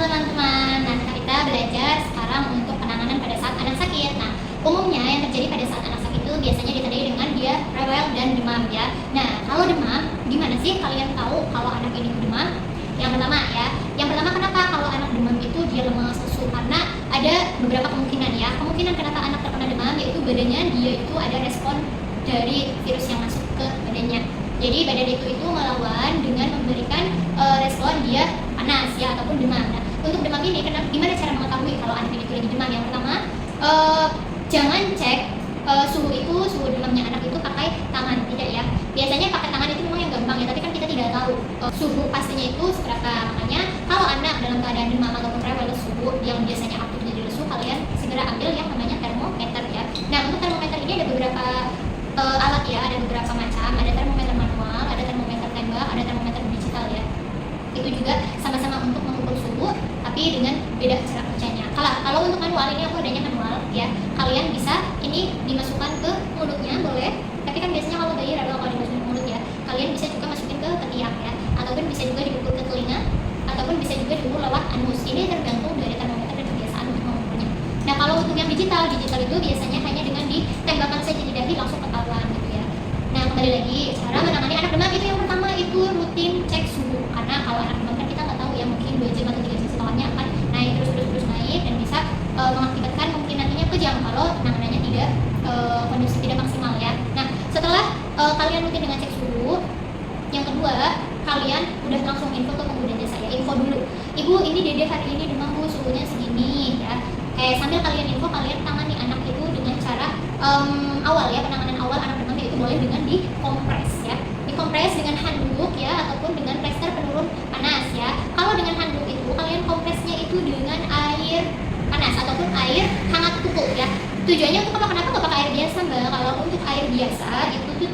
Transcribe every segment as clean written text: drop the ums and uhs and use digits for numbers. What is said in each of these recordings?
teman-teman, nah kita belajar sekarang untuk penanganan pada saat anak sakit. Nah, umumnya yang terjadi pada saat anak sakit itu biasanya ditandai dengan dia rewel dan demam ya. Nah, kalau demam, gimana sih kalian tahu kalau anak ini demam? Yang pertama kenapa kalau anak demam itu dia lemas lesu? Karena ada beberapa kemungkinan ya. Kemungkinan kenapa anak terkena demam yaitu badannya dia itu ada respon dari virus yang masuk ke badannya. Jadi badan itu melawan dengan memberikan respon dia panas ya ataupun demam. Nah, untuk demam ini gimana cara mengetahui kalau anak ini lagi demam? Yang pertama, jangan cek suhu demamnya anak itu pakai tangan, tidak ya. Biasanya pakai tangan itu memang yang gampang ya, tapi kan kita tidak tahu suhu pastinya itu seberapa. Makanya kalau anak dalam keadaan demam ataupun rewel lesu yang biasanya aktif jadi lesu, kalian segera ambil yang namanya termometer ya. Nah, untuk termometer ini ada beberapa alat ya, ada beberapa macam. Ada termometer manual, ada termometer tembak, ada termometer digital ya. Itu juga sama-sama untuk mengukur suhu, tapi dengan beda cara kerjanya. Kalau untuk manual ini aku adanya manual ya. Kalian bisa ini dimasukkan ke mulutnya boleh, tapi kan biasanya kalau bayi rewel kalau dimasukin ke mulut ya. Kalian bisa juga masukin ke ketiak ya, ataupun bisa juga diukur ke telinga, ataupun bisa juga diukur lewat anus. Ini tergantung dari termometer dan kebiasaan untuk mengukurnya. Nah, kalau untuk yang digital itu biasanya hanya dengan ditembakkan saja di dahi langsung ketahuan gitu ya. Nah, kembali lagi cara menangani anak demam itu yang pertama itu rutin cek suhu. Karena kalau anak demam kan kita nggak tahu ya, mungkin 2 jam atau 3 jam setelahnya akan naik terus naik dan bisa mengakibatkan mungkin nantinya kejang kalau penanganannya kondisi tidak maksimal ya. Nah, setelah kalian rutin dengan cek suhu, yang kedua kalian udah langsung info ke pengguna jasa ya. Info dulu, ibu ini dede hari ini demam bu, suhunya segini ya. Sambil kalian info, kalian tangani anak itu dengan cara awal ya, penanganan awal anak demam itu boleh dengan dikompres ya. Dikompres dengan handuk ya, ataupun dengan plester penurun panas ya. Kalau dengan handuk itu kalian kompresnya itu dengan air panas ataupun air hangat kuku ya. Tujuannya untuk apa? Kenapa nggak pakai air biasa mbak? Kalau untuk air biasa itu tuh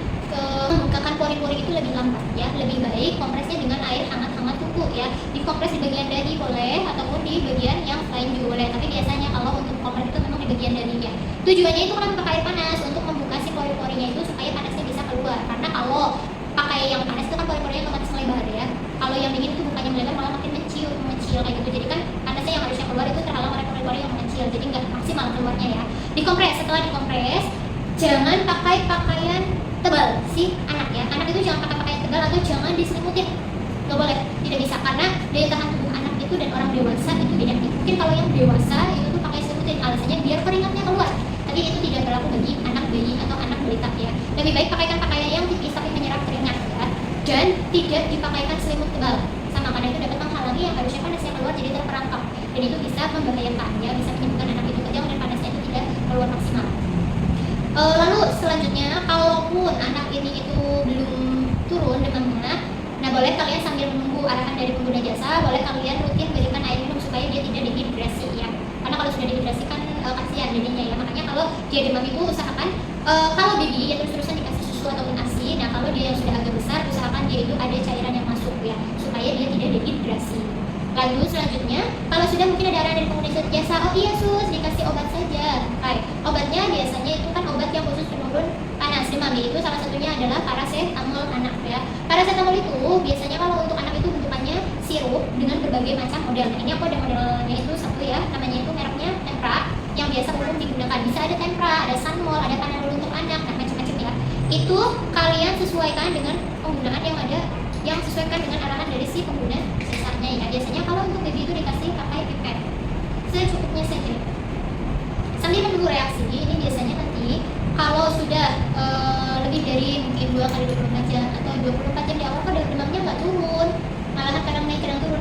membukakan pori-pori itu lebih lambat ya. Lebih baik kompresnya dengan air hangat kuku ya. Dikompres di bagian dahi boleh, ataupun di bagian yang lain juga boleh. Tapi biasanya kalau untuk kompres itu memang di bagian dahi ya. Tujuannya itu kenapa pakai air panas? Untuk membuka si pori-porinya itu supaya panasnya bisa keluar. Karena kalau pakai yang panas itu kan pori-porinya otomatis melebar ya. Kalau yang dingin itu bukannya melebar, malah makin mengecil kayak gitu. Jadi kan panasnya yang harusnya keluar itu terhalang oleh pori-pori yang mengecil, jadi nggak maksimal keluarnya ya. Dikompres, setelah dikompres jangan pakai pakaian tebal si anak ya. Anak itu jangan pakai pakaian tebal atau jangan diselimutin, nggak boleh, tidak bisa, karena daya tahan tubuh anak itu dan orang dewasa itu beda. Mungkin kalau yang dewasa itu tuh pakai selimutin, alasannya biar keringatnya keluar, tapi itu tidak berlaku bagi anak bayi atau anak balita ya. Lebih baik pakaikan pakaian yang tipis tapi menyerap keringat ya, dan tidak dipakaikan selimut tebal sama, karena itu dapat menghalangi yang harusnya panasnya keluar jadi terperangkap, dan itu bisa membahayakan ya, bisa menyebabkan anak itu kejang dan panasnya itu tidak keluar maksimal. Lalu selanjutnya, kalaupun anak ini itu belum turun demamnya, nah boleh kalian sambil menunggu arahan dari pengguna jasa, boleh kalian rutin berikan air minum supaya dia tidak dehidrasi ya. Karena kalau sudah dehidrasi kan kasihan jadinya ya. Makanya kalau dia demam itu usahakan kalau baby ya terus-terusan dikasih susu ataupun ASI. Nah, kalau dia yang sudah agak besar usahakan dia itu ada cairan yang masuk ya, supaya dia tidak dehidrasi. Lalu selanjutnya, kalau sudah mungkin ada arahan dari pengguna jasa, oh iya sus, dikasih obat saja. Obatnya biasanya itu kan obat yang khusus penurun panas demam, itu salah satunya adalah paracetamol anak ya. Paracetamol itu biasanya kalau untuk anak itu bentukannya sirup dengan berbagai macam model. Nah, ini aku ada modelnya itu satu ya, namanya itu mereknya Tempra, yang biasa umum digunakan. Bisa ada Tempra, ada Sunmol, ada Panadol untuk anak, nah macam-macam ya. Itu kalian sesuaikan dengan penggunaan yang ada, yang sesuaikan dengan arahan dari si pengguna jasanya ya. Biasanya kalau untuk baby itu dikasih pakai pipet secukupnya saja sambil menunggu reaksi. Ini biasanya nanti kalau sudah lebih dari mungkin 2 kali 24 jam atau 24 jam di awal, pada demamnya nggak turun, malahan kadang naik kadang turun,